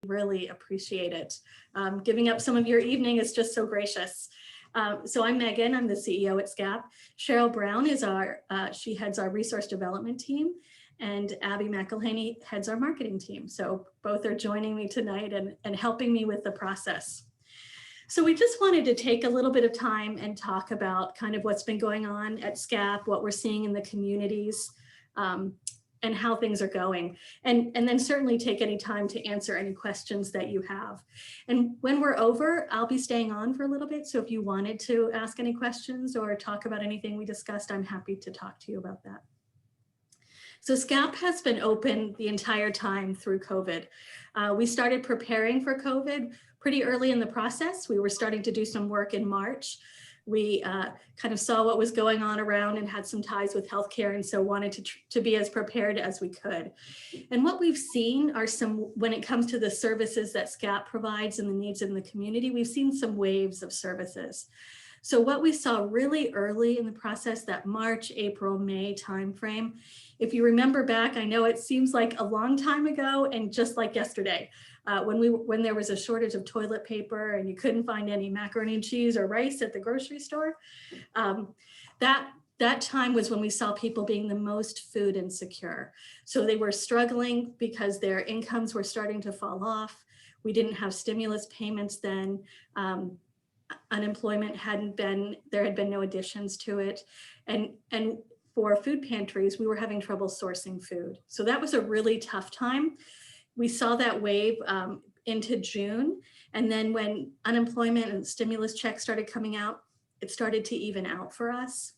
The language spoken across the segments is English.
really appreciate it. Giving up some of your evening is just so gracious. So I'm Megan, I'm the CEO at SCCAP. Cheryl Brown is she heads our resource development team, and Abby McElhaney heads our marketing team. So both are joining me tonight and helping me with the process. So we just wanted to take a little bit of time and talk about kind of what's been going on at SCCAP, what we're seeing in the communities, and how things are going. And then certainly take any time to answer any questions that you have. And when we're over, I'll be staying on for a little bit. So if you wanted to ask any questions or talk about anything we discussed, I'm happy to talk to you about that. So SCCAP has been open the entire time through COVID. We started preparing for COVID pretty early in the process. We were starting to do some work in March. We kind of saw what was going on around and had some ties with healthcare, and so wanted to be as prepared as we could. And what we've seen are when it comes to the services that SCCAP provides and the needs in the community, we've seen some waves of services. So what we saw really early in the process, that March, April, May timeframe, if you remember back, I know it seems like a long time ago and just like yesterday, when there was a shortage of toilet paper and you couldn't find any macaroni and cheese or rice at the grocery store, that time was when we saw people being the most food insecure. So they were struggling because their incomes were starting to fall off. We didn't have stimulus payments then. Unemployment there had been no additions to it. And for food pantries, we were having trouble sourcing food. So that was a really tough time. We saw that wave into June. And then when unemployment and stimulus checks started coming out, it started to even out for us.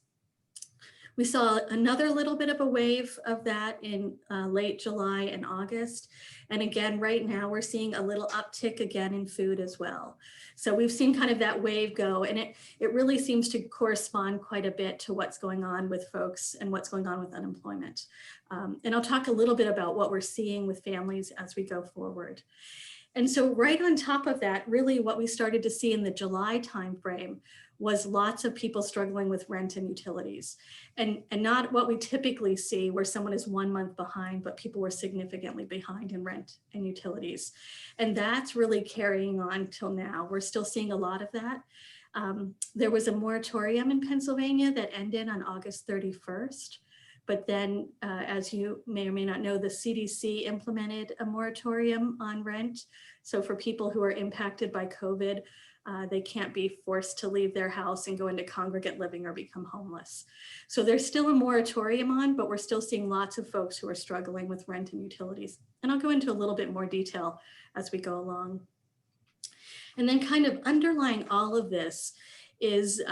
We saw another little bit of a wave of that in late July and August. And again, right now we're seeing a little uptick again in food as well. So we've seen kind of that wave go, and it really seems to correspond quite a bit to what's going on with folks and what's going on with unemployment. And I'll talk a little bit about what we're seeing with families as we go forward. And so right on top of that, really what we started to see in the July timeframe was lots of people struggling with rent and utilities, and not what we typically see where someone is 1 month behind, but people were significantly behind in rent and utilities. And that's really carrying on till now. We're still seeing a lot of that. There was a moratorium in Pennsylvania that ended on August 31st. But then, as you may or may not know, the CDC implemented a moratorium on rent. So for people who are impacted by COVID, they can't be forced to leave their house and go into congregate living or become homeless. So there's still a moratorium on, but we're still seeing lots of folks who are struggling with rent and utilities. And I'll go into a little bit more detail as we go along. And then kind of underlying all of this is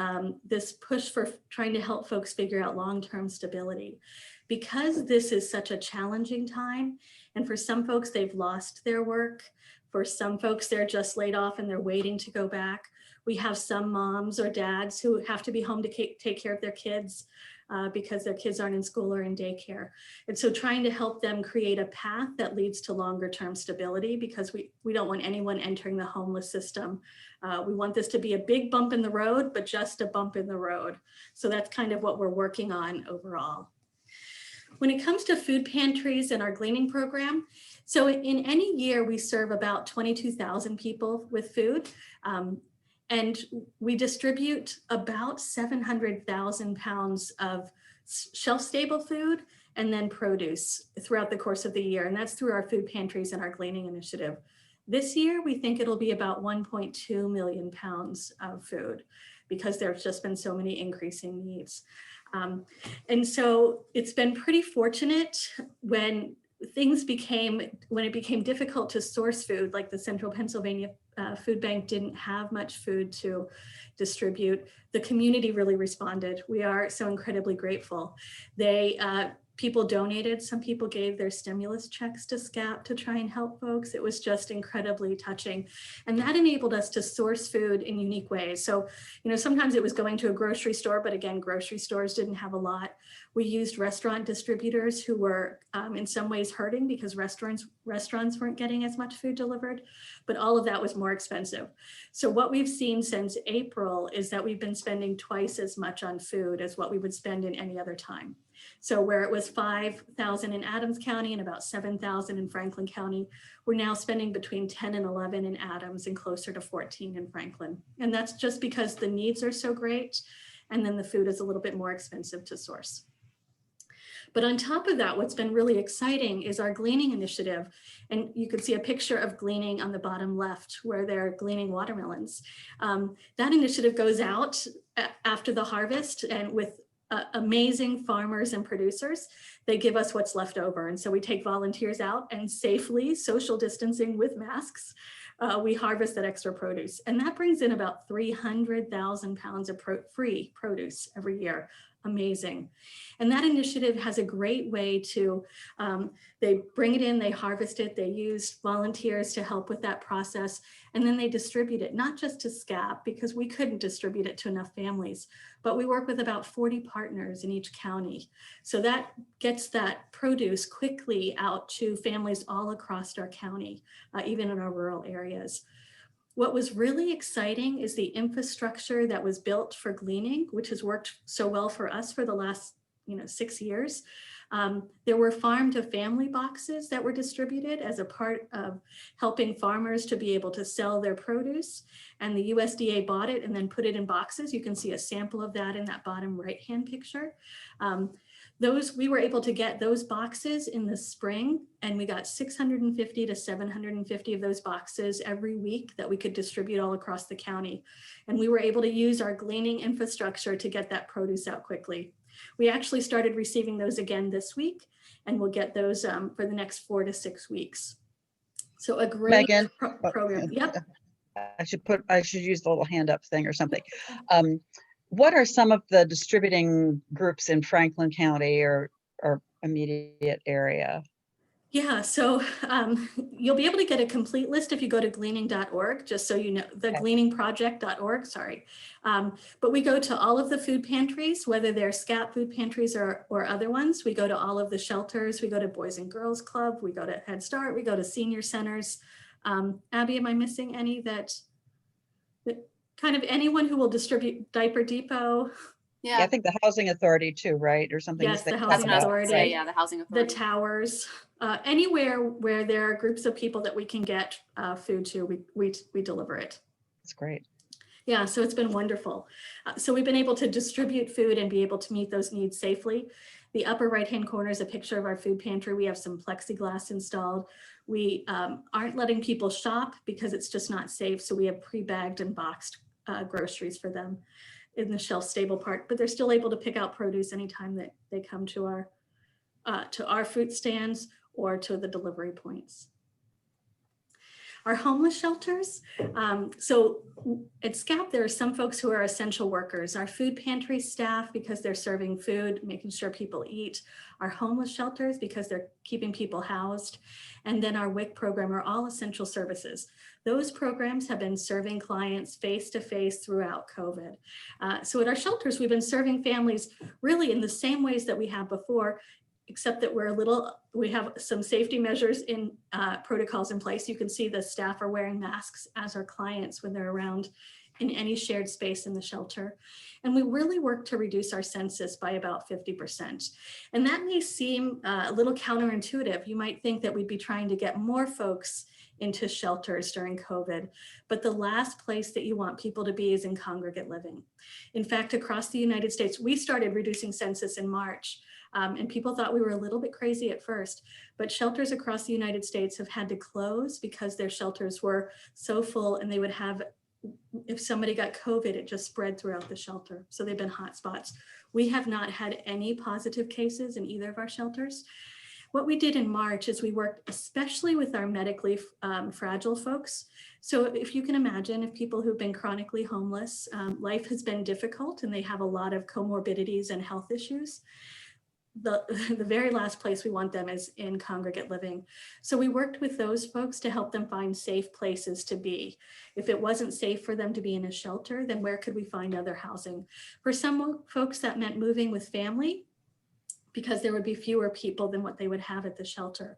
this push for trying to help folks figure out long-term stability. Because this is such a challenging time, and for some folks, they've lost their work. For some folks, they're just laid off and they're waiting to go back. We have some moms or dads who have to be home to take care of their kids because their kids aren't in school or in daycare. And so trying to help them create a path that leads to longer term stability, because we don't want anyone entering the homeless system. We want this to be a big bump in the road, but just a bump in the road. So that's kind of what we're working on overall. When it comes to food pantries and our gleaning program, so in any year we serve about 22,000 people with food, and we distribute about 700,000 pounds of shelf-stable food and then produce throughout the course of the year, and that's through our food pantries and our gleaning initiative. This year, we think it'll be about 1.2 million pounds of food because there's just been so many increasing needs. And so it's been pretty fortunate when it became difficult to source food, like the Central Pennsylvania Food Bank didn't have much food to distribute. The community really responded. We are so incredibly grateful. People donated, some people gave their stimulus checks to SCCAP to try and help folks. It was just incredibly touching. And that enabled us to source food in unique ways. So, sometimes it was going to a grocery store, but again, grocery stores didn't have a lot. We used restaurant distributors who were in some ways hurting because restaurants weren't getting as much food delivered, but all of that was more expensive. So what we've seen since April is that we've been spending twice as much on food as what we would spend in any other time. So where it was 5,000 in Adams County and about 7,000 in Franklin County, we're now spending between 10 and 11 in Adams and closer to 14 in Franklin. And that's just because the needs are so great. And then the food is a little bit more expensive to source. But on top of that, what's been really exciting is our gleaning initiative. And you can see a picture of gleaning on the bottom left where they're gleaning watermelons. That initiative goes out after the harvest and with amazing farmers and producers. They give us what's left over. And so we take volunteers out and safely, social distancing with masks, we harvest that extra produce. And that brings in about 300,000 pounds of free produce every year. Amazing. And that initiative has a great way to, they bring it in, they harvest it, they use volunteers to help with that process, and then they distribute it, not just to SCCAP, because we couldn't distribute it to enough families, but we work with about 40 partners in each county. So that gets that produce quickly out to families all across our county, even in our rural areas. What was really exciting is the infrastructure that was built for gleaning, which has worked so well for us for the last 6 years. There were farm to family boxes that were distributed as a part of helping farmers to be able to sell their produce. And the USDA bought it and then put it in boxes. You can see a sample of that in that bottom right-hand picture. We were able to get those boxes in the spring, and we got 650 to 750 of those boxes every week that we could distribute all across the county. And we were able to use our gleaning infrastructure to get that produce out quickly. We actually started receiving those again this week, and we'll get those for the next 4 to 6 weeks. So a great Megan, program. Yep. I should use the little hand up thing or something. What are some of the distributing groups in Franklin County or immediate area? Yeah, so you'll be able to get a complete list if you go to gleaning.org, just so you know, the gleaningproject.org, sorry. But we go to all of the food pantries, whether they're SCCAP food pantries or other ones. We go to all of the shelters. We go to Boys and Girls Club. We go to Head Start. We go to senior centers. Abby, am I missing any that kind of anyone who will distribute Diaper Depot? Yeah, I think the Housing Authority too, right? Or something. Yes, the Housing Authority. Yeah, the Housing Authority. The towers, anywhere where there are groups of people that we can get food to, we deliver it. That's great. Yeah, so it's been wonderful. So we've been able to distribute food and be able to meet those needs safely. The upper right-hand corner is a picture of our food pantry. We have some plexiglass installed. We aren't letting people shop because it's just not safe. So we have pre-bagged and boxed groceries for them in the shelf stable part, but they're still able to pick out produce anytime that they come to our fruit stands or to the delivery points. Our homeless shelters. So at SCCAP, there are some folks who are essential workers. Our food pantry staff, because they're serving food, making sure people eat. Our homeless shelters, because they're keeping people housed. And then our WIC program are all essential services. Those programs have been serving clients face-to-face throughout COVID. So at our shelters, we've been serving families really in the same ways that we have before, except that we have some safety measures in protocols in place. You can see the staff are wearing masks as our clients when they're around in any shared space in the shelter. And we really work to reduce our census by about 50%. And that may seem a little counterintuitive. You might think that we'd be trying to get more folks into shelters during COVID, but the last place that you want people to be is in congregate living. In fact, across the United States, we started reducing census in March. And people thought we were a little bit crazy at first, but shelters across the United States have had to close because their shelters were so full, and they would have, if somebody got COVID, it just spread throughout the shelter. So they've been hot spots. We have not had any positive cases in either of our shelters. What we did in March is we worked especially with our medically fragile folks. So if you can imagine, if people who've been chronically homeless, life has been difficult and they have a lot of comorbidities and health issues. The very last place we want them is in congregate living. So we worked with those folks to help them find safe places to be. If it wasn't safe for them to be in a shelter, then where could we find other housing? For some folks, that meant moving with family, because there would be fewer people than what they would have at the shelter.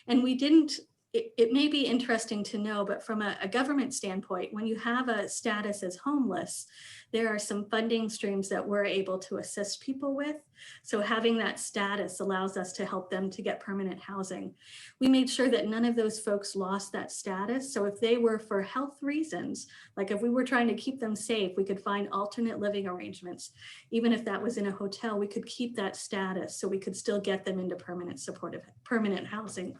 And we didn't it may be interesting to know, but from a government standpoint, when you have a status as homeless, there are some funding streams that we're able to assist people with. So having that status allows us to help them to get permanent housing. We made sure that none of those folks lost that status. So if they were for health reasons, like if we were trying to keep them safe, we could find alternate living arrangements. Even if that was in a hotel, we could keep that status so we could still get them into permanent housing.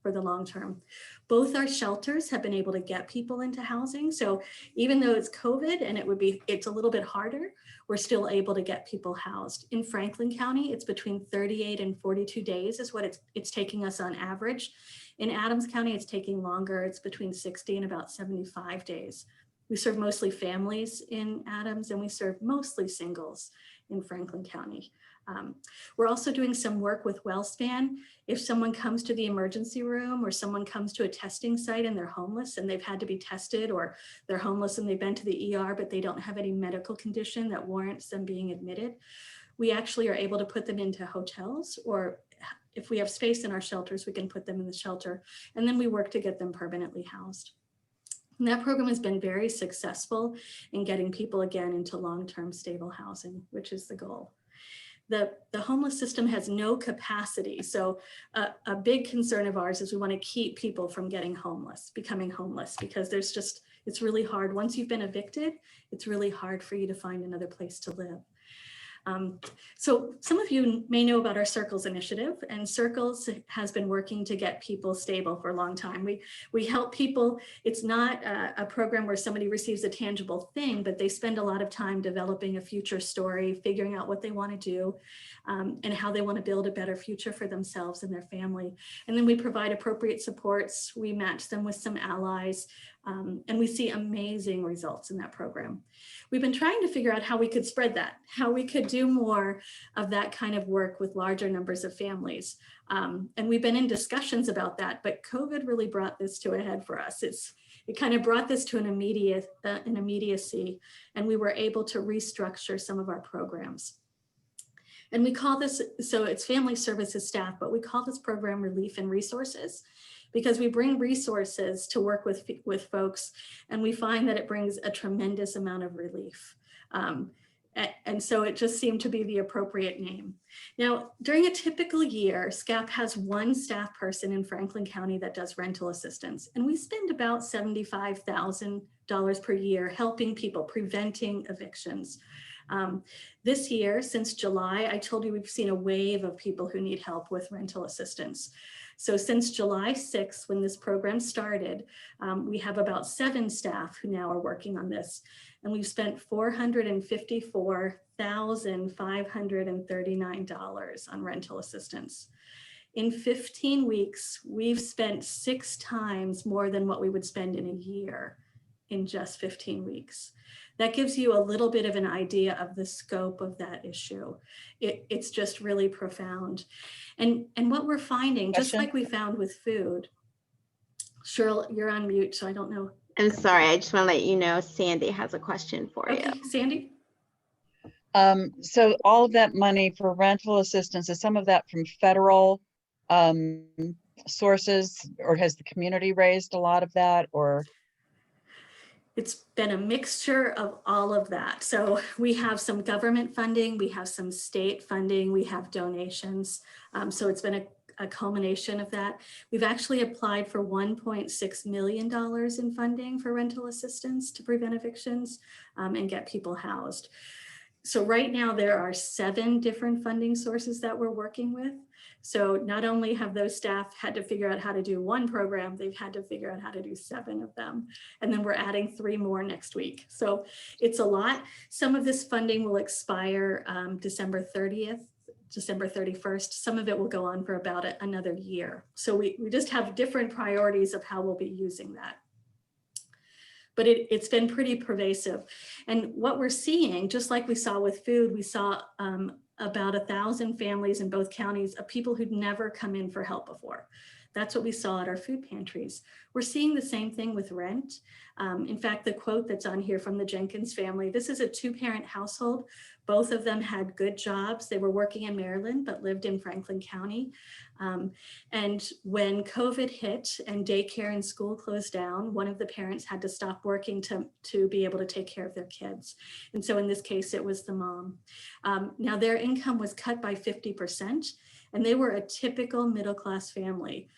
For the long term. Both our shelters have been able to get people into housing. So even though it's COVID and it's a little bit harder, we're still able to get people housed. In Franklin County, it's between 38 and 42 days is what it's taking us on average. In Adams County, it's taking longer. It's between 60 and about 75 days. We serve mostly families in Adams, and we serve mostly singles in Franklin County. We're also doing some work with WellSpan. If someone comes to the emergency room or someone comes to a testing site and they're homeless and they've had to be tested, or they're homeless and they've been to the ER, but they don't have any medical condition that warrants them being admitted, we actually are able to put them into hotels, or if we have space in our shelters, we can put them in the shelter, and then we work to get them permanently housed. And that program has been very successful in getting people again into long-term stable housing, which is the goal. The homeless system has no capacity. So a big concern of ours is we want to keep people from becoming homeless, because it's really hard. Once you've been evicted, it's really hard for you to find another place to live. So some of you may know about our Circles initiative, and Circles has been working to get people stable for a long time. We help people. It's not a program where somebody receives a tangible thing, but they spend a lot of time developing a future story, figuring out what they want to do, and how they want to build a better future for themselves and their family. And then we provide appropriate supports. We match them with some allies, and we see amazing results in that program. We've been trying to figure out how we could spread that, how we could do more of that kind of work with larger numbers of families. And we've been in discussions about that, but COVID really brought this to a head for us. It kind of brought this to an immediacy, and we were able to restructure some of our programs. And we call this, so it's family services staff, but we call this program Relief and Resources, because we bring resources to work with folks, and we find that it brings a tremendous amount of relief. And so it just seemed to be the appropriate name. Now, during a typical year, SCCAP has one staff person in Franklin County that does rental assistance, and we spend about $75,000 per year helping people, preventing evictions. This year, since July, I told you we've seen a wave of people who need help with rental assistance. So since July 6th, when this program started, we have about 7 staff who now are working on this. And we've spent $454,539 on rental assistance. In 15 weeks, we've spent 6 times more than what we would spend in a year in just 15 weeks. That gives you a little bit of an idea of the scope of that issue. It's just really profound. And what we're finding, just like we found with food, Cheryl, you're on mute, so I don't know. I'm sorry, I just want to let you know Sandy has a question for you. Sandy? So all of that money for rental assistance, is some of that from federal sources, or has the community raised a lot of that, or? It's been a mixture of all of that. So we have some government funding, we have some state funding, we have donations. So it's been a culmination of that. We've actually applied for $1.6 million in funding for rental assistance to prevent evictions and get people housed. So right now there are 7 different funding sources that we're working with. So not only have those staff had to figure out how to do one program, they've had to figure out how to do 7 of them. And then we're adding 3 more next week. So it's a lot. Some of this funding will expire December 30th, December 31st. Some of it will go on for about another year. So we just have different priorities of how we'll be using that. But it's been pretty pervasive. And what we're seeing, just like we saw with food, we saw about 1,000 families in both counties of people who'd never come in for help before. That's what we saw at our food pantries. We're seeing the same thing with rent. In fact, the quote that's on here from the Jenkins family, this is a 2-parent household. Both of them had good jobs. They were working in Maryland, but lived in Franklin County. And when COVID hit and daycare and school closed down, one of the parents had to stop working to be able to take care of their kids. And so in this case, it was the mom. Now their income was cut by 50%, and they were a typical middle-class family.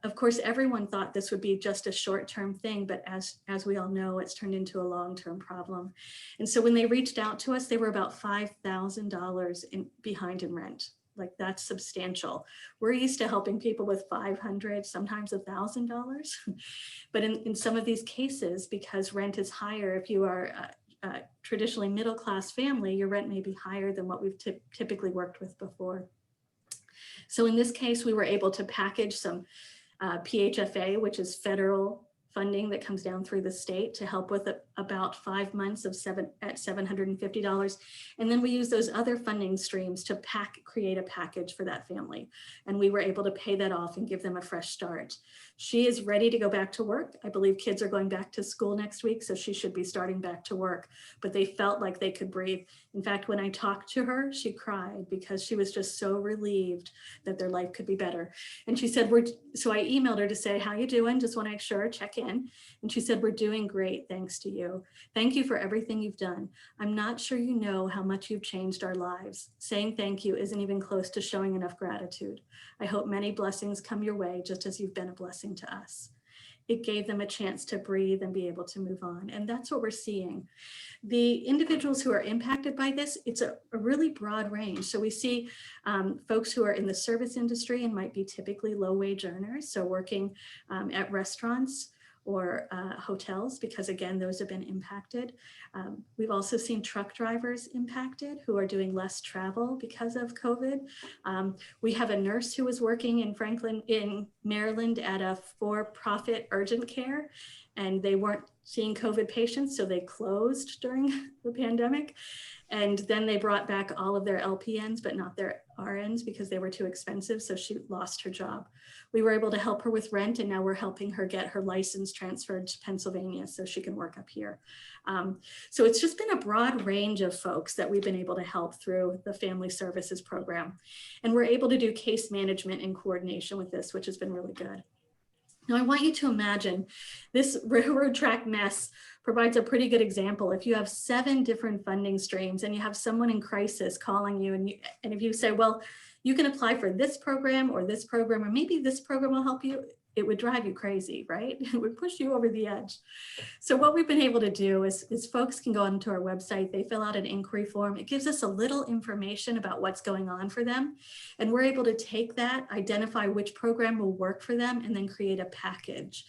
Of course, everyone thought this would be just a short-term thing, but as we all know, it's turned into a long-term problem. And so when they reached out to us, they were about $5,000 behind in rent. Like, that's substantial. We're used to helping people with $500, sometimes $1,000. But in some of these cases, because rent is higher, if you are a traditionally middle-class family, your rent may be higher than what we've typically worked with before. So in this case, we were able to package some PHFA, which is federal funding that comes down through the state, to help with about 5 months of $750. And then we use those other funding streams to create a package for that family. And we were able to pay that off and give them a fresh start. She is ready to go back to work. I believe kids are going back to school next week, so she should be starting back to work, but they felt like they could breathe. In fact, when I talked to her, she cried because she was just so relieved that their life could be better. And she said, so I emailed her to say, how you doing? Just want to make sure, check in. And she said, we're doing great, thanks to you. Thank you for everything you've done. I'm not sure you know how much you've changed our lives. Saying thank you isn't even close to showing enough gratitude. I hope many blessings come your way, just as you've been a blessing to us. It gave them a chance to breathe and be able to move on. And that's what we're seeing. The individuals who are impacted by this, it's a really broad range. So we see folks who are in the service industry and might be typically low wage earners. So working at restaurants or hotels, because again, those have been impacted. We've also seen truck drivers impacted who are doing less travel because of COVID. We have a nurse who was working in Maryland at a for-profit urgent care, and they weren't seeing COVID patients, so they closed during the pandemic. And then they brought back all of their LPNs, but not their RNs because they were too expensive, so she lost her job. We were able to help her with rent, and now we're helping her get her license transferred to Pennsylvania so she can work up here. So it's just been a broad range of folks that we've been able to help through the Family Services Program. And we're able to do case management in coordination with this, which has been really good. Now, I want you to imagine this railroad track mess provides a pretty good example. If you have 7 different funding streams and you have someone in crisis calling you, and if you say, well, you can apply for this program, or maybe this program will help you, it would drive you crazy, right? It would push you over the edge. So what we've been able to do is folks can go onto our website, they fill out an inquiry form. It gives us a little information about what's going on for them. And we're able to take that, identify which program will work for them, and then create a package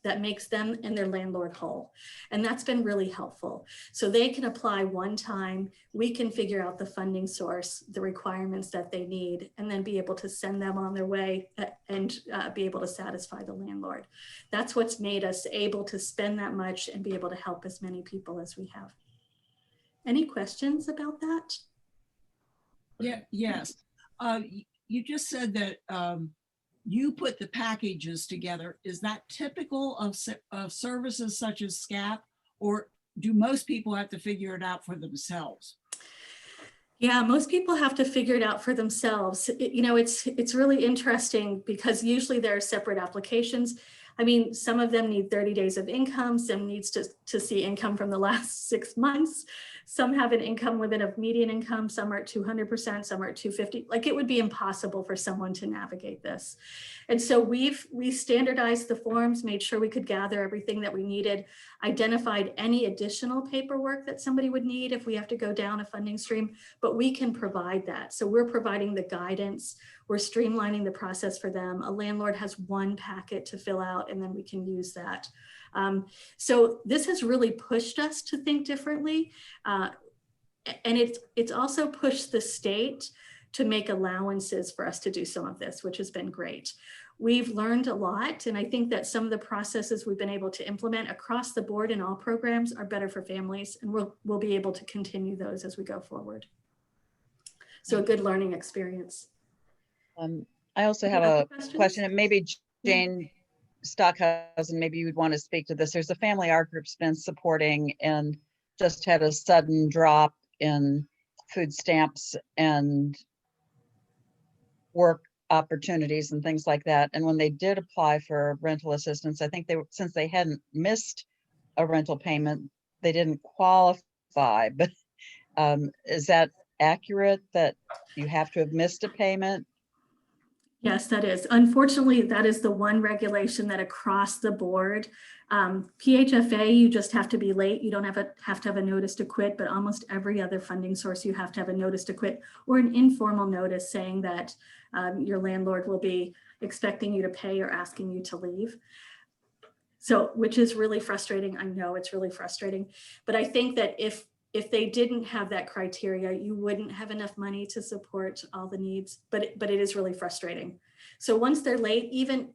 that makes them and their landlord whole. And that's been really helpful. So they can apply one time, we can figure out the funding source, the requirements that they need, and then be able to send them on their way and be able to satisfy the landlord. That's what's made us able to spend that much and be able to help as many people as we have. Any questions about that? Yeah, yes. You just said that you put the packages together. Is that typical of services such as SCCAP, or do most people have to figure it out for themselves? Yeah, most people have to figure it out for themselves. It's really interesting because usually there are separate applications. I mean, some of them need 30 days of income, some needs to see income from the last 6 months. Some have an income limit of median income, some are at 200%, some are at 250. Like, it would be impossible for someone to navigate this. And so we standardized the forms, made sure we could gather everything that we needed, identified any additional paperwork that somebody would need if we have to go down a funding stream, but we can provide that. So we're providing the guidance, we're streamlining the process for them. A landlord has one packet to fill out, and then we can use that. So this has really pushed us to think differently. And it's also pushed the state to make allowances for us to do some of this, which has been great. We've learned a lot, and I think that some of the processes we've been able to implement across the board in all programs are better for families, and we'll be able to continue those as we go forward. So a good learning experience. I also Any have other a questions? question, and maybe Yeah. Jane Stockhausen, maybe you would want to speak to this. There's a family our group's been supporting and just had a sudden drop in food stamps and work opportunities and things like that. And when they did apply for rental assistance, I think since they hadn't missed a rental payment, they didn't qualify. But is that accurate, that you have to have missed a payment? Yes, that is. Unfortunately, that is the one regulation that across the board, PHFA, you just have to be late. You don't have to have a notice to quit, but almost every other funding source, you have to have a notice to quit or an informal notice saying that your landlord will be expecting you to pay or asking you to leave. So, which is really frustrating. I know it's really frustrating, but I think that if they didn't have that criteria, you wouldn't have enough money to support all the needs, but it is really frustrating. So once they're late, even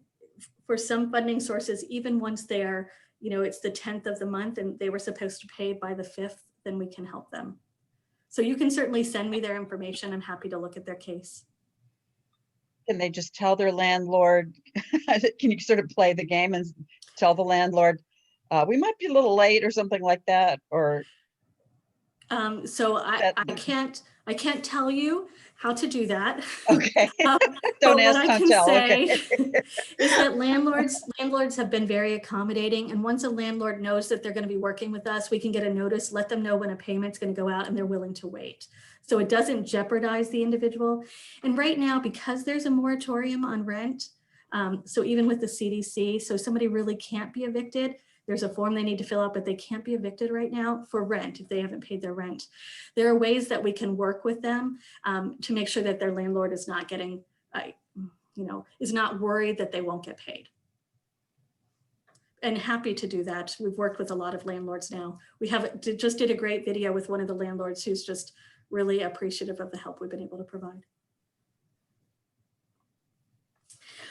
for some funding sources, even once they're, it's the 10th of the month and they were supposed to pay by the 5th, then we can help them. So you can certainly send me their information. I'm happy to look at their case. Can they just tell their landlord? Can you sort of play the game and tell the landlord, we might be a little late or something like that? Or so I can't tell you how to do that. okay. But Don't what ask, I don't can tell. say Okay. is that landlords have been very accommodating. And once a landlord knows that they're going to be working with us, we can get a notice, let them know when a payment's going to go out, and they're willing to wait. So it doesn't jeopardize the individual. And right now, because there's a moratorium on rent, so even with the CDC, so somebody really can't be evicted. There's a form they need to fill out, but they can't be evicted right now for rent if they haven't paid their rent. There are ways that we can work with them to make sure that their landlord is not getting, is not worried that they won't get paid. And happy to do that. We've worked with a lot of landlords now. We just did a great video with one of the landlords who's just really appreciative of the help we've been able to provide.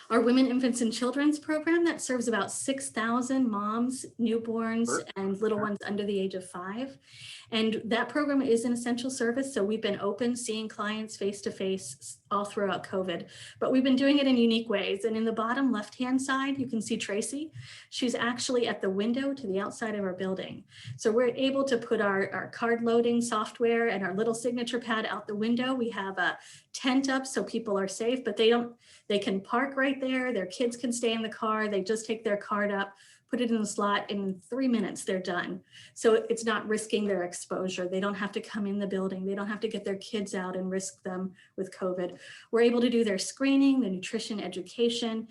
Our Women, Infants, and Children's program that serves about 6,000 moms, newborns, and little ones under the age of 5. And that program is an essential service. So we've been open, seeing clients face-to-face all throughout COVID, but we've been doing it in unique ways. And in the bottom left-hand side, you can see Tracy. She's actually at the window to the outside of our building. So we're able to put our card loading software and our little signature pad out the window. We have a tent up so people are safe, but they can park right there. Their kids can stay in the car. They just take their card up, put it in the slot. In 3 minutes, they're done. So it's not risking their exposure. They don't have to come in the building. They don't have to get their kids out and risk them with COVID. We're able to do their screening, the nutrition education,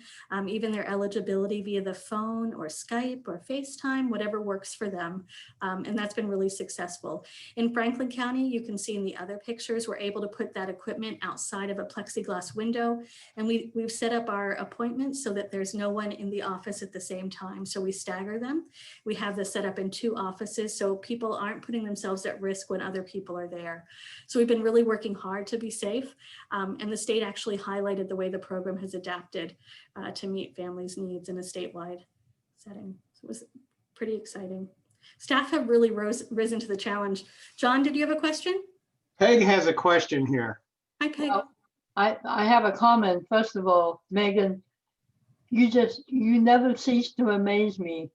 even their eligibility via the phone or Skype or FaceTime, whatever works for them. And that's been really successful. In Franklin County, you can see in the other pictures, we're able to put that equipment outside of a plexiglass window. And we've set up our appointments so that there's no one in the office at the same time. So we stagger them. We have this set up in 2 offices so people aren't putting themselves at risk when other people are there. So we've been really working hard to be safe. And the state actually highlighted the way the program has adapted to meet families' needs in a statewide setting. So it was pretty exciting. Staff have really risen to the challenge. John, did you have a question? Peg has a question here. Hi, Peg. Well, I have a comment. First of all, Megan, you never cease to amaze me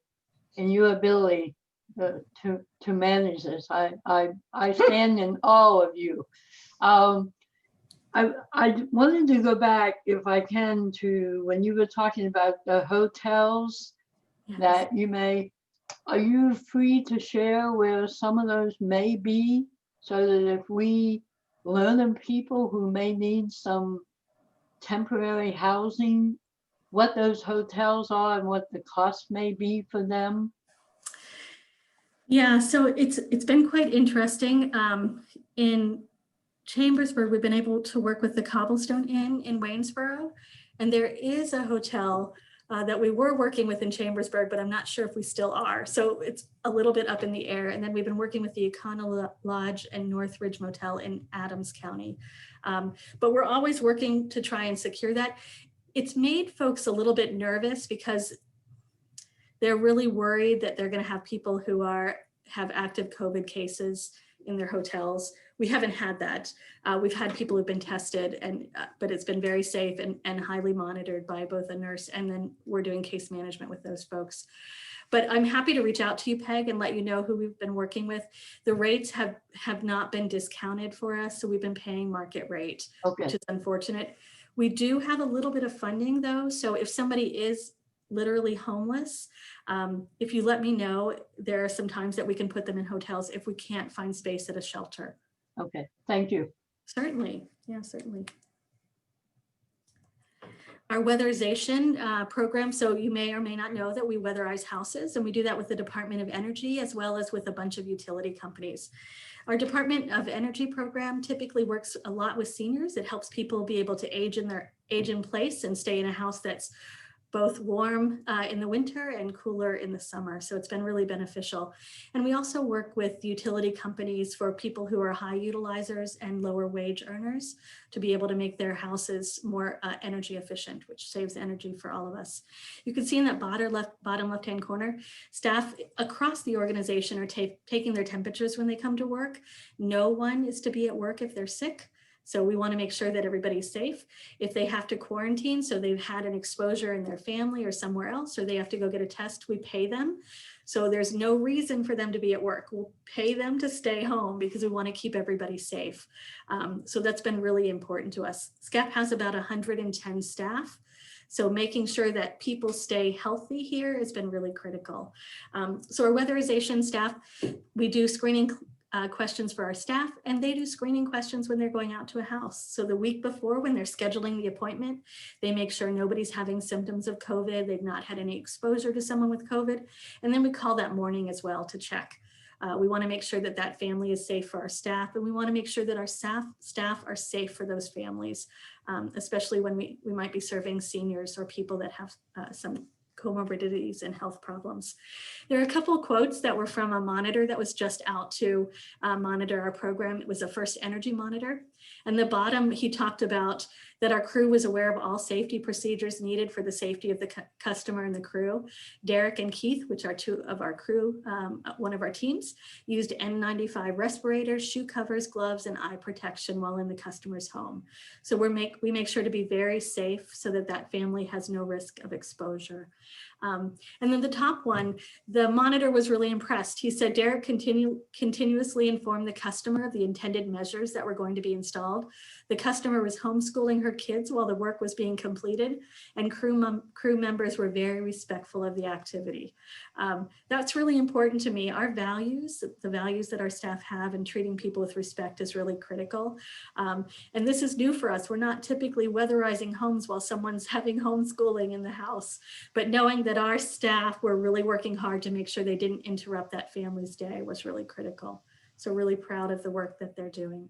in your ability to manage this. I stand in awe of you. I wanted to go back, if I can, to when you were talking about the hotels Yes. that you may. Are you free to share where some of those may be, so that if we learn of people who may need some temporary housing, what those hotels are and what the cost may be for them? Yeah, so it's been quite interesting. In Chambersburg, we've been able to work with the Cobblestone Inn in Waynesboro, and there is a hotel that we were working with in Chambersburg, but I'm not sure if we still are. So it's a little bit up in the air. And then we've been working with the Econo Lodge and Northridge Motel in Adams County. But we're always working to try and secure that. It's made folks a little bit nervous because they're really worried that they're going to have people who have active COVID cases in their hotels. We haven't had that. We've had people who've been tested, but it's been very safe and highly monitored by both a nurse, and then we're doing case management with those folks. But I'm happy to reach out to you, Peg, and let you know who we've been working with. The rates have not been discounted for us, so we've been paying market rate, Okay, which is unfortunate. We do have a little bit of funding though, so if somebody is literally homeless, if you let me know, there are some times that we can put them in hotels if we can't find space at a shelter. okay, thank you. Certainly, yeah, certainly. Our weatherization program, so you may or may not know that we weatherize houses, and we do that with the Department of Energy as well as with a bunch of utility companies. Our Department of Energy program typically works a lot with seniors. It helps people be able to age in place and stay in a house that's both warm in the winter and cooler in the summer. So it's been really beneficial. And we also work with utility companies for people who are high utilizers and lower wage earners to be able to make their houses more energy efficient, which saves energy for all of us. You can see in that bottom left-hand corner, staff across the organization are taking their temperatures when they come to work. No one is to be at work if they're sick. So we want to make sure that everybody's safe. If they have to quarantine, so they've had an exposure in their family or somewhere else, or they have to go get a test, we pay them. So there's no reason for them to be at work. We'll pay them to stay home because we want to keep everybody safe. So that's been really important to us. SCCAP has about 110 staff. So making sure that people stay healthy here has been really critical. So our weatherization staff, we do screening questions for our staff, and they do screening questions when they're going out to a house. So the week before, when they're scheduling the appointment, they make sure nobody's having symptoms of COVID, they've not had any exposure to someone with COVID. And then we call that morning as well to check. We want to make sure that that family is safe for our staff, and we want to make sure that our staff are safe for those families, especially when we might be serving seniors or people that have some comorbidities and health problems. There are a couple of quotes that were from a monitor that was just out to monitor our program. It was a First Energy monitor. And the bottom, he talked about that our crew was aware of all safety procedures needed for the safety of the customer and the crew. Derek and Keith, which are two of our crew, one of our teams, used N95 respirators, shoe covers, gloves, and eye protection while in the customer's home. So we make sure to be very safe so that that family has no risk of exposure. And then the top one, the monitor was really impressed. He said, Derek continuously informed the customer of the intended measures that were going to be installed. The customer was homeschooling her kids while the work was being completed, and crew members were very respectful of the activity. That's really important to me. Our values, the values that our staff have in treating people with respect is really critical. And this is new for us. We're not typically weatherizing homes while someone's having homeschooling in the house, but knowing that our staff were really working hard to make sure they didn't interrupt that family's day was really critical. So really proud of the work that they're doing.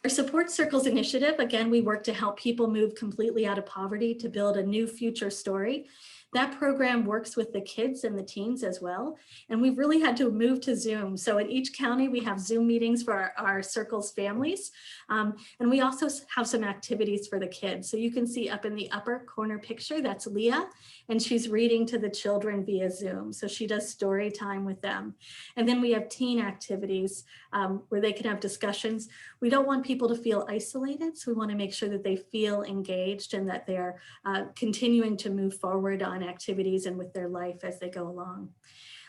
Our Support Circles initiative, again, we work to help people move completely out of poverty to build a new future story. That program works with the kids and the teens as well. And we've really had to move to Zoom. So in each county, we have Zoom meetings for our Circles families. And we also have some activities for the kids. So you can see up in the upper corner picture, that's Leah, and she's reading to the children via Zoom. So she does story time with them. And then we have teen activities where they can have discussions. We don't want people to feel isolated. So we want to make sure that they feel engaged and that they're continuing to move forward on activities and with their life as they go along.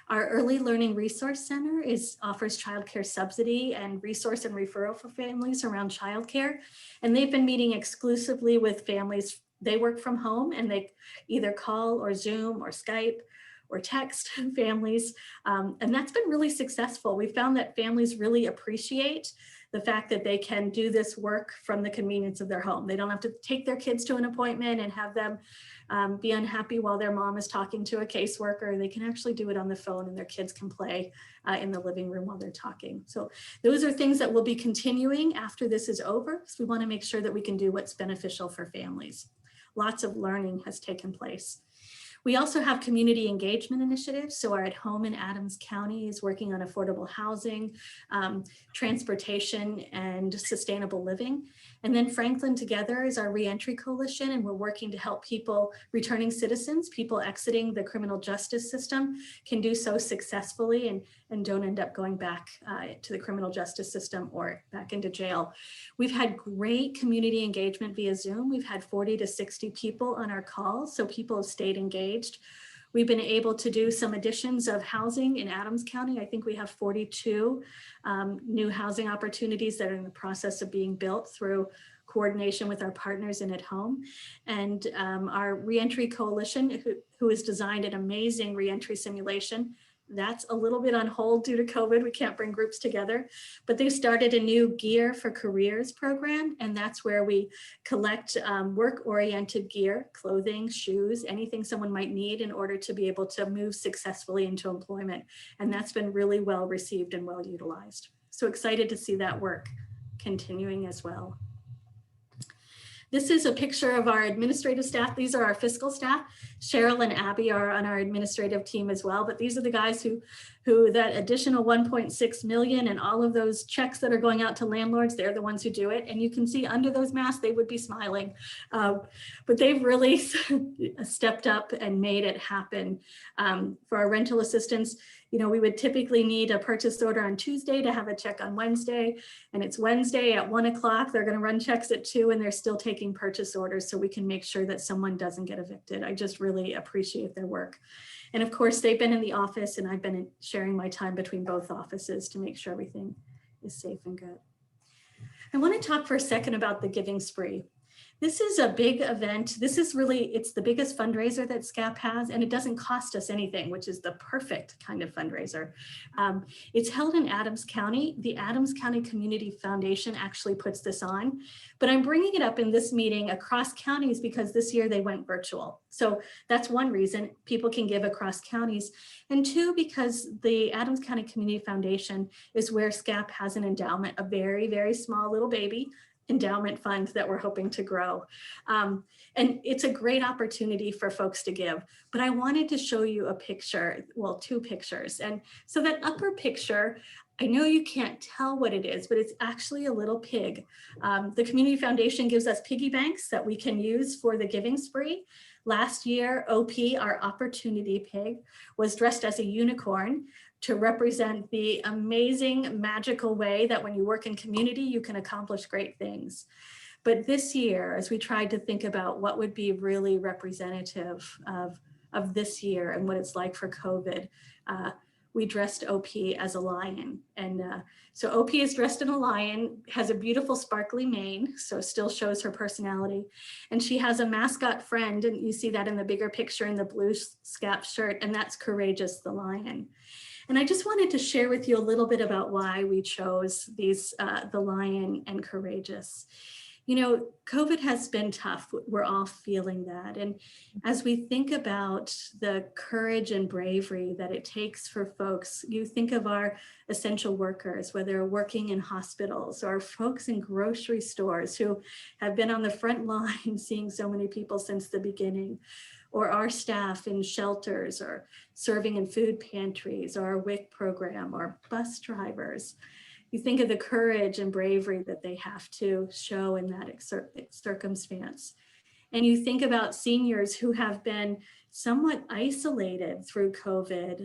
Our Early Learning Resource Center offers childcare subsidy and resource and referral for families around childcare. And they've been meeting exclusively with families. They work from home and they either call or Zoom or Skype or text families. And that's been really successful. We found that families really appreciate the fact that they can do this work from the convenience of their home. They don't have to take their kids to an appointment and have them be unhappy while their mom is talking to a caseworker. They can actually do it on the phone and their kids can play in the living room while they're talking. So those are things that will be continuing after this is over, because we want to make sure that we can do what's beneficial for families. Lots of learning has taken place. We also have community engagement initiatives. So our At Home in Adams County is working on affordable housing, transportation, and sustainable living. And then Franklin Together is our reentry coalition, and we're working to help people, returning citizens, people exiting the criminal justice system, can do so successfully and don't end up going back to the criminal justice system or back into jail. We've had great community engagement via Zoom. We've had 40 to 60 people on our calls, so people have stayed engaged. We've been able to do some additions of housing in Adams County. I think we have 42 new housing opportunities that are in the process of being built through coordination with our partners in At Home. And our reentry coalition, who has designed an amazing reentry simulation, that's a little bit on hold due to COVID. We can't bring groups together, but they've started a new Gear for Careers program. And that's where we collect work-oriented gear, clothing, shoes, anything someone might need in order to be able to move successfully into employment. And that's been really well received and well utilized. So excited to see that work continuing as well. This is a picture of our administrative staff. These are our fiscal staff. Cheryl and Abby are on our administrative team as well, but these are the guys who that additional 1.6 million and all of those checks that are going out to landlords, they're the ones who do it. And you can see under those masks, they would be smiling, but they've really stepped up and made it happen. For our rental assistance, you know, we would typically need a purchase order on Tuesday to have a check on Wednesday, and it's Wednesday at 1 o'clock. They're going to run checks at 2, and they're still taking purchase orders so we can make sure that someone doesn't get evicted. I just really appreciate their work. And of course, they've been in the office, and I've been sharing my time between both offices to make sure everything is safe and good. I want to talk for a second about the Giving Spree. This is a big event. This is really, it's the biggest fundraiser that SCCAP has, and it doesn't cost us anything, which is the perfect kind of fundraiser. It's held in Adams County. The Adams County Community Foundation actually puts this on, but I'm bringing it up in this meeting across counties because this year they went virtual. So that's one reason people can give across counties. And two, because the Adams County Community Foundation is where SCCAP has an endowment, a very, very small little baby endowment fund that we're hoping to grow. And it's a great opportunity for folks to give, but I wanted to show you a picture, well, 2 pictures. And so that upper picture, I know you can't tell what it is, but it's actually a little pig. The Community Foundation gives us piggy banks that we can use for the Giving Spree. Last year, OP, our opportunity pig, was dressed as a unicorn to represent the amazing, magical way that when you work in community, you can accomplish great things. But this year, as we tried to think about what would be really representative of this year and what it's like for COVID, we dressed OP as a lion. And so OP is dressed in a lion, has a beautiful sparkly mane, so still shows her personality. And she has a mascot friend, and you see that in the bigger picture in the blue SCCAP shirt, and that's Courageous the lion. And I just wanted to share with you a little bit about why we chose these, the lion and Courageous. You know, COVID has been tough. We're all feeling that. And as we think about the courage and bravery that it takes for folks, you think of our essential workers, whether working in hospitals or folks in grocery stores who have been on the front line seeing so many people since the beginning, or our staff in shelters or serving in food pantries or our WIC program or bus drivers. You think of the courage and bravery that they have to show in that circumstance. And you think about seniors who have been somewhat isolated through COVID,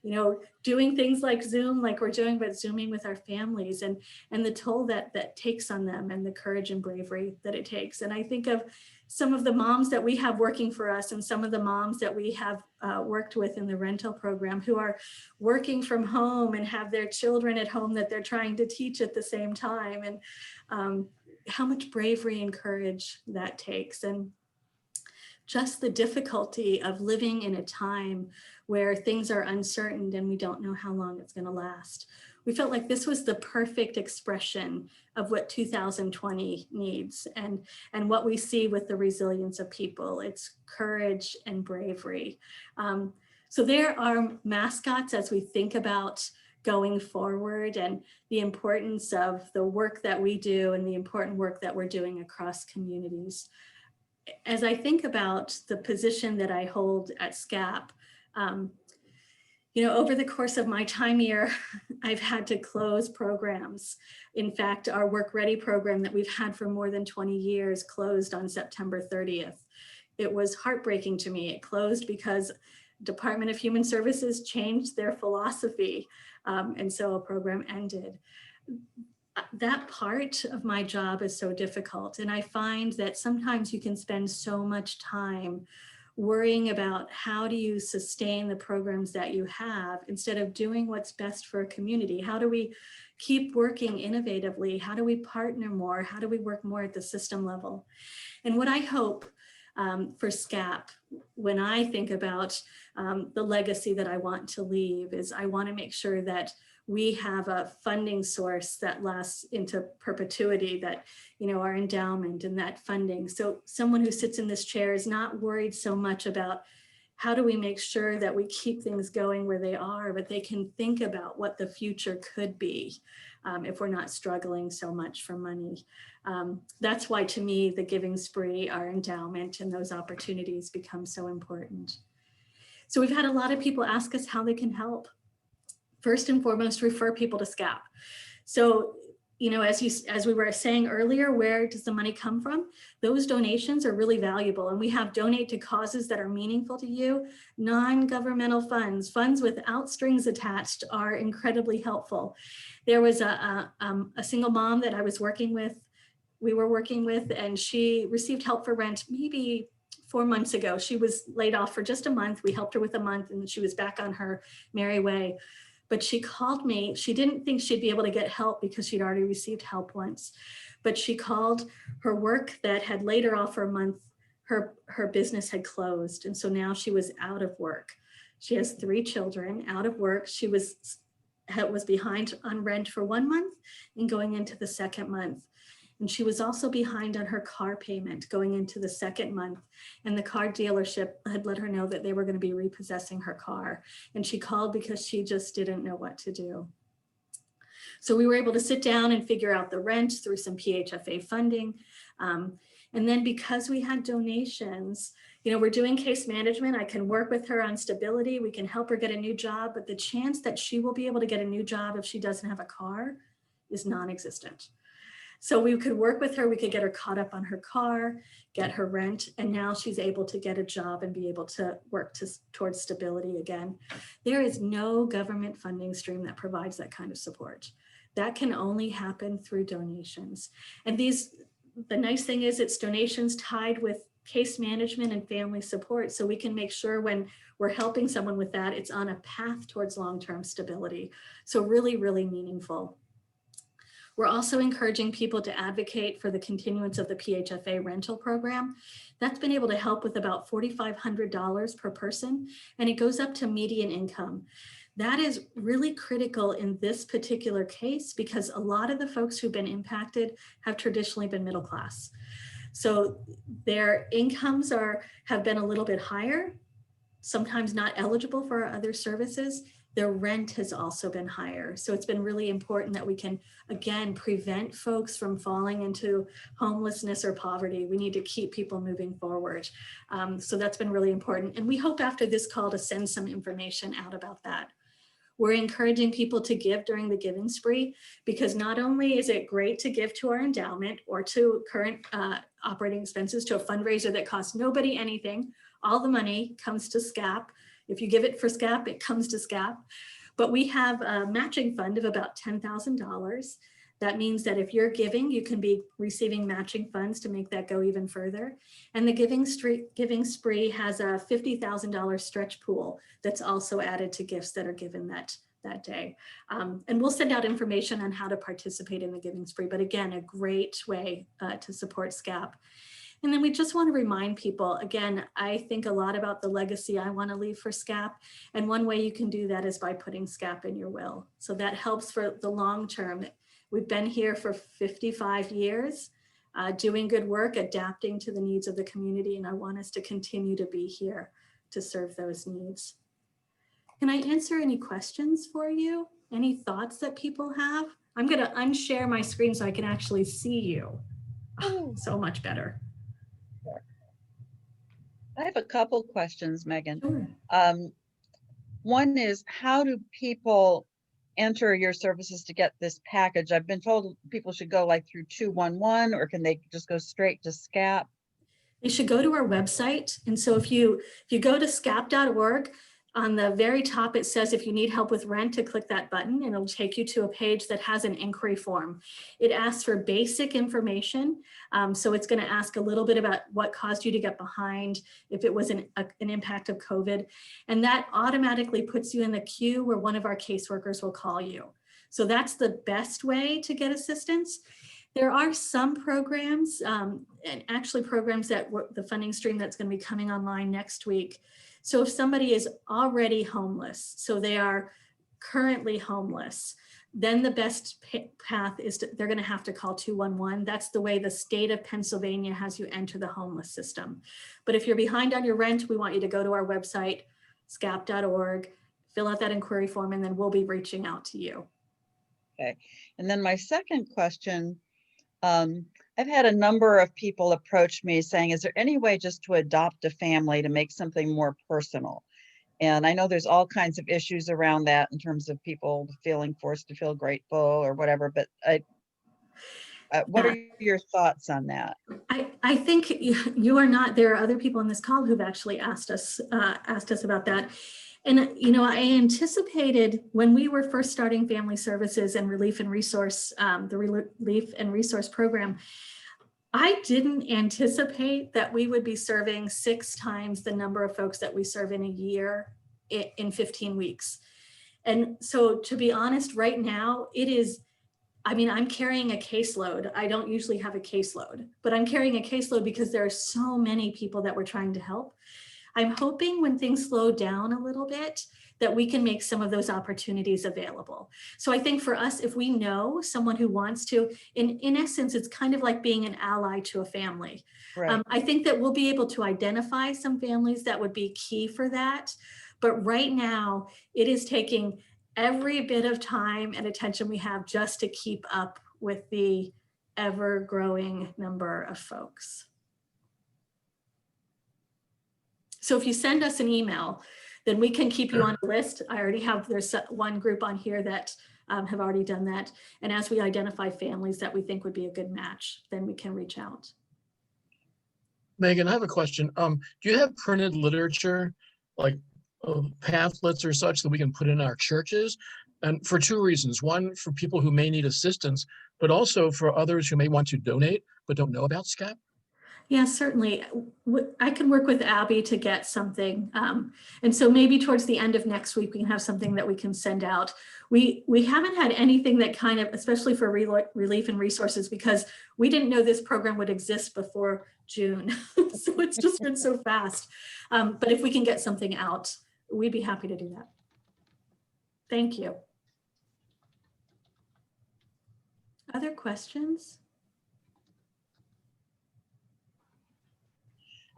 you know, doing things like Zoom, like we're doing, but Zooming with our families, and the toll that takes on them and the courage and bravery that it takes. And I think of some of the moms that we have working for us and some of the moms that we have worked with in the rental program who are working from home and have their children at home that they're trying to teach at the same time, and how much bravery and courage that takes. And just the difficulty of living in a time where things are uncertain and we don't know how long it's going to last. We felt like this was the perfect expression of what 2020 needs and what we see with the resilience of people. It's courage and bravery. So there are mascots as we think about going forward and the importance of the work that we do and the important work that we're doing across communities. as I think about the position that I hold at SCCAP, over the course of my time here, I've had to close programs. In fact, our Work Ready program that we've had for more than 20 years closed on September 30th. It was heartbreaking to me. It closed because Department of Human Services changed their philosophy. And so a program ended. That part of my job is so difficult. And I find that sometimes you can spend so much time worrying about how do you sustain the programs that you have instead of doing what's best for a community. How do we keep working innovatively? How do we partner more? How do we work more at the system level? And what I hope for SCCAP, when I think about the legacy that I want to leave, is I want to make sure that we have a funding source that lasts into perpetuity, that, our endowment and that funding. So someone who sits in this chair is not worried so much about how do we make sure that we keep things going where they are, but they can think about what the future could be if we're not struggling so much for money. That's why, to me, the giving spree, our endowment, and those opportunities become so important. So we've had a lot of people ask us how they can help. First and foremost, refer people to SCCAP. So, as we were saying earlier, where does the money come from? Those donations are really valuable, and we have donate to causes that are meaningful to you. Non-governmental funds, funds without strings attached, are incredibly helpful. There was a single mom that we were working with, and she received help for rent maybe 4 months ago. She was laid off for just a month. We helped her with a month, and she was back on her merry way. But she called me. She didn't think she'd be able to get help because she'd already received help once. But she called her work that had laid her off for a month. Her business had closed. And so now she was out of work. She has 3 children, out of work. She was behind on rent for 1 month and going into the second month. And she was also behind on her car payment going into the second month. And the car dealership had let her know that they were going to be repossessing her car. And she called because she just didn't know what to do. So we were able to sit down and figure out the rent through some PHFA funding. And then because we had donations, we're doing case management. I can work with her on stability. We can help her get a new job. But the chance that she will be able to get a new job if she doesn't have a car is non-existent. So we could work with her, we could get her caught up on her car, get her rent, and now she's able to get a job and be able to work towards stability again. There is no government funding stream that provides that kind of support. That can only happen through donations. And the nice thing is it's donations tied with case management and family support. So we can make sure when we're helping someone with that, it's on a path towards long-term stability. So really, really meaningful. We're also encouraging people to advocate for the continuance of the PHFA rental program. That's been able to help with about $4,500 per person, and it goes up to median income. That is really critical in this particular case because a lot of the folks who've been impacted have traditionally been middle class. So their incomes have been a little bit higher, sometimes not eligible for our other services. Their rent has also been higher. So it's been really important that we can, again, prevent folks from falling into homelessness or poverty. We need to keep people moving forward. So that's been really important. And we hope after this call to send some information out about that. We're encouraging people to give during the giving spree because not only is it great to give to our endowment or to current operating expenses, to a fundraiser that costs nobody anything, all the money comes to SCCAP. If you give it for SCCAP, it comes to SCCAP. But we have a matching fund of about $10,000. That means that if you're giving, you can be receiving matching funds to make that go even further. And the giving spree has a $50,000 stretch pool that's also added to gifts that are given that day. And we'll send out information on how to participate in the giving spree. But again, a great way to support SCCAP. And then we just want to remind people, again, I think a lot about the legacy I want to leave for SCCAP. And one way you can do that is by putting SCCAP in your will. So that helps for the long term. We've been here for 55 years, doing good work, adapting to the needs of the community. And I want us to continue to be here to serve those needs. Can I answer any questions for you? Any thoughts that people have? I'm going to unshare my screen so I can actually see you. Oh, so much better. I have a couple questions, Megan. Sure. One is, how do people enter your services to get this package? I've been told people should go like through 211, or can they just go straight to SCCAP? You should go to our website. And so if you go to scap.org, on the very top, it says if you need help with rent, to click that button, and it'll take you to a page that has an inquiry form. It asks for basic information. So it's going to ask a little bit about what caused you to get behind, if it was an impact of COVID. And that automatically puts you in the queue where one of our caseworkers will call you. So that's the best way to get assistance. There are some programs, and actually programs that the funding stream that's going to be coming online next week. So if somebody is already homeless, so they are currently homeless, then the best path is they're going to have to call 211. That's the way the state of Pennsylvania has you enter the homeless system. But if you're behind on your rent, we want you to go to our website, scap.org, fill out that inquiry form, and then we'll be reaching out to you. Okay. And then my second question, I've had a number of people approach me saying, is there any way just to adopt a family to make something more personal? And I know there's all kinds of issues around that in terms of people feeling forced to feel grateful or whatever, but what are your thoughts on that? I think you are not, there are other people on this call who've actually asked us about that. And, you know, I anticipated when we were first starting family services and relief and resource, the relief and resource program, I didn't anticipate that we would be serving 6 times the number of folks that we serve in a year in 15 weeks. And so, to be honest, right now, it is, I mean, I'm carrying a caseload. I don't usually have a caseload, but I'm carrying a caseload because there are so many people that we're trying to help. I'm hoping when things slow down a little bit, that we can make some of those opportunities available. So I think for us, if we know someone who wants to, in essence, it's kind of like being an ally to a family. Right. I think that we'll be able to identify some families that would be key for that. But right now, it is taking every bit of time and attention we have just to keep up with the ever-growing number of folks. So if you send us an email, then we can keep you on the list. I already have, there's one group on here that have already done that. And as we identify families that we think would be a good match, then we can reach out. Megan, I have a question. Do you have printed literature, like pamphlets or such, that we can put in our churches? And for 2 reasons. One, for people who may need assistance, but also for others who may want to donate but don't know about SCCAP. Yeah, certainly. I can work with Abby to get something. And so maybe towards the end of next week, we can have something that we can send out. We haven't had anything that kind of, especially for relief and resources, because we didn't know this program would exist before June. So it's just been so fast. But if we can get something out, we'd be happy to do that. Thank you. Other questions?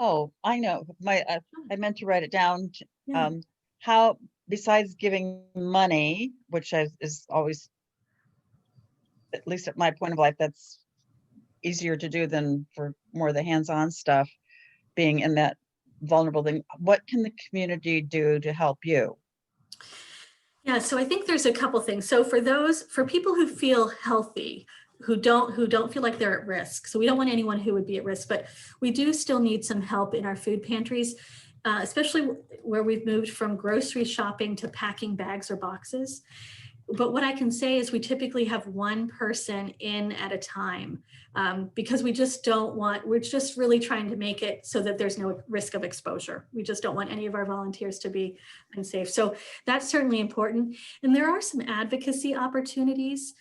Oh, I know. I meant to write it down. Yeah. How, besides giving money, which is always, at least at my point of life, that's easier to do than for more of the hands-on stuff, being in that vulnerable thing. What can the community do to help you? Yeah, so I think there's a couple things. So for people who feel healthy, who don't feel like they're at risk. So we don't want anyone who would be at risk, but we do still need some help in our food pantries, especially where we've moved from grocery shopping to packing bags or boxes. But what I can say is we typically have one person in at a time because we just don't want, we're just really trying to make it so that there's no risk of exposure. We just don't want any of our volunteers to be unsafe. So that's certainly important. And there are some advocacy opportunities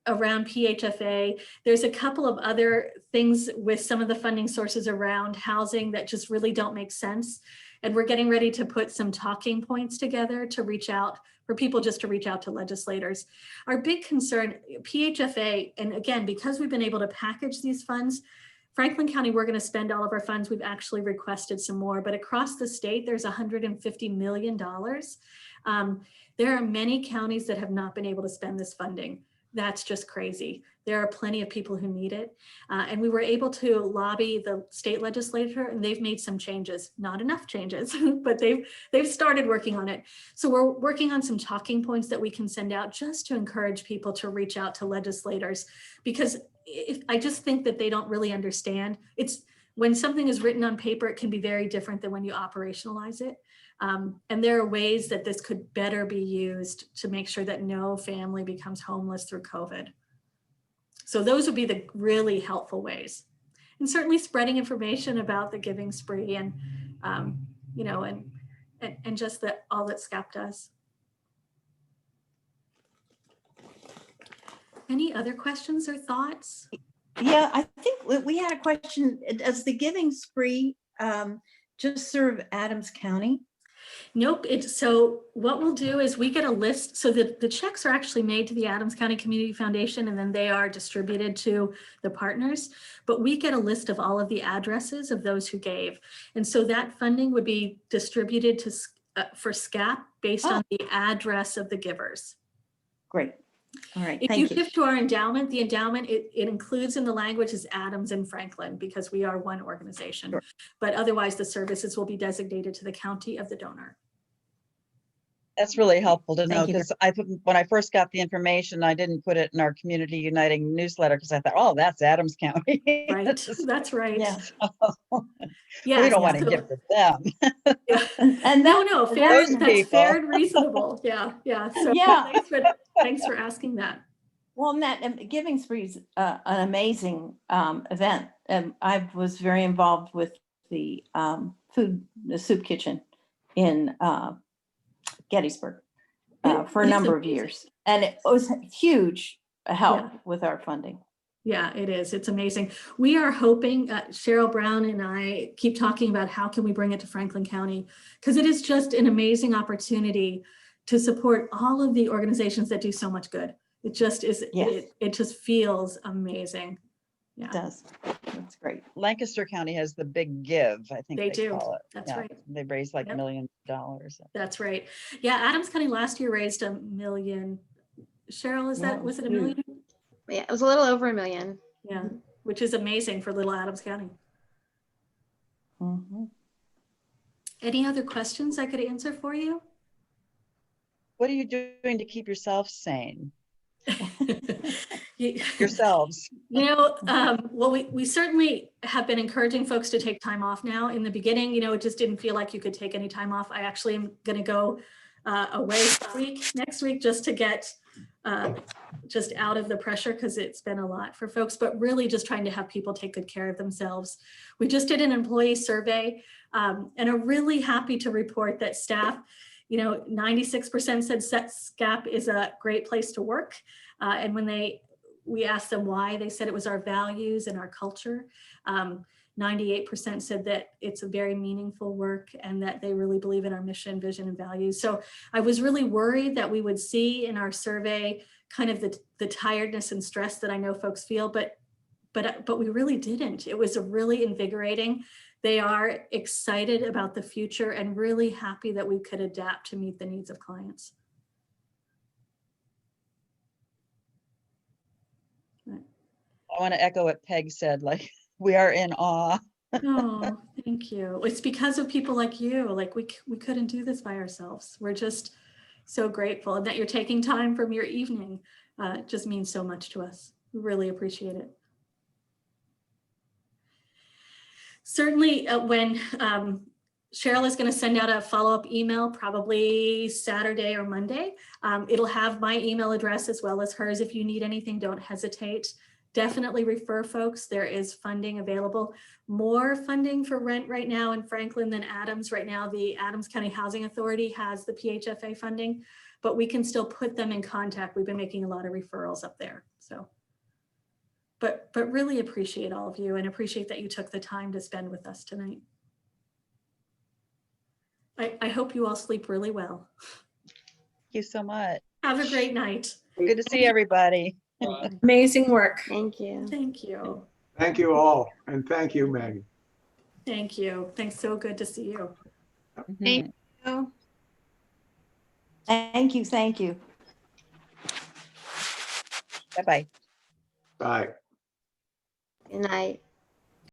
around PHFA. There's a couple of other things with some of the funding sources around housing that just really don't make sense. And we're getting ready to put some talking points together to reach out for people, just to reach out to legislators. Our big concern, PHFA, and again, because we've been able to package these funds, Franklin County, we're going to spend all of our funds. We've actually requested some more, but across the state, there's $150 million. There are many counties that have not been able to spend this funding. That's just crazy. There are plenty of people who need it. And we were able to lobby the state legislature, and they've made some changes, not enough changes, but they've started working on it. So we're working on some talking points that we can send out just to encourage people to reach out to legislators, because I just think that they don't really understand. It's when something is written on paper, it can be very different than when you operationalize it. And there are ways that this could better be used to make sure that no family becomes homeless through COVID. So those would be the really helpful ways. And certainly spreading information about the Giving Spree and, you know, and just that all that SCCAP does. Any other questions or thoughts? Yeah, I think we had a question. Does the Giving Spree just serve Adams County? Nope. So what we'll do is we get a list. So the checks are actually made to the Adams County Community Foundation, and then they are distributed to the partners. But we get a list of all of the addresses of those who gave. And so that funding would be distributed to for SCCAP based on the address of the givers. Great. All right. If Thank you you. give to our endowment, the endowment, it includes in the language is Adams and Franklin, because we are one organization. Sure. But otherwise the services will be designated to the county of the donor. That's really helpful to know, Thank you. because when I first got the information, I didn't put it in our Community Uniting newsletter because I thought, oh, that's Adams County. Right. That's right. Yeah. Yeah. We don't want to so- give to them. Yeah. And No, that, no, fair, Those that's people. fair and reasonable. Yeah, yeah. So Yeah. thanks for asking that. well, and that Giving Spree is an amazing event. And I was very involved with the soup kitchen in Gettysburg for a It's number of amazing. years. And it was huge help Yeah. with our funding. Yeah, it is. It's amazing. We are hoping, Cheryl Brown and I keep talking about how can we bring it to Franklin County, because it is just an amazing opportunity to support all of the organizations that do so much good. It just is, Yes. it just feels amazing. Yeah, It does. That's great. Lancaster County has the big give, I think They they do. call it. That's Yeah, right. They raised like Yep. $1 million. That's right. Yeah, Adams County last year raised $1 million. Cheryl, Yeah, was it $1 huge. million? Yeah, it was a little over $1 million. Yeah, which is amazing for little Adams County. Mhm. Any other questions I could answer for you? What are you doing to keep yourself sane? You Yourselves. well, we certainly have been encouraging folks to take time off now. In the beginning, it just didn't feel like you could take any time off. I actually am going to go away next week just to get just out of the pressure, because it's been a lot for folks, but really just trying to have people take good care of themselves. We just did an employee survey and are really happy to report that staff, 96% said SCCAP is a great place to work. And when we asked them why, they said it was our values and our culture. 98% said that it's a very meaningful work and that they really believe in our mission, vision, and values. So I was really worried that we would see in our survey kind of the tiredness and stress that I know folks feel, but we really didn't. It was a really invigorating. They are excited about the future and really happy that we could adapt to meet the needs of clients. I want to echo what Peg said, like, we are in awe. Oh, thank you. It's because of people like you. Like we couldn't do this by ourselves. We're just so grateful, and that you're taking time from your evening just means so much to us. We really appreciate it. Certainly when Cheryl is going to send out a follow-up email, probably Saturday or Monday. It'll have my email address as well as hers. If you need anything, don't hesitate. Definitely refer folks. There is funding available. More funding for rent right now in Franklin than Adams. Right now, the Adams County Housing Authority has the PHFA funding, but we can still put them in contact. We've been making a lot of referrals up there. So, but really appreciate all of you and appreciate that you took the time to spend with us tonight. I hope you all sleep really well. Thank you so much. Have a great night. Good to see everybody. Amazing work. Thank you. Thank you. Thank you all, and thank you, Megan. Thank you. Thanks. So good to see you. Mhm. Thank you. Thank you. Bye-bye. Bye. Good night.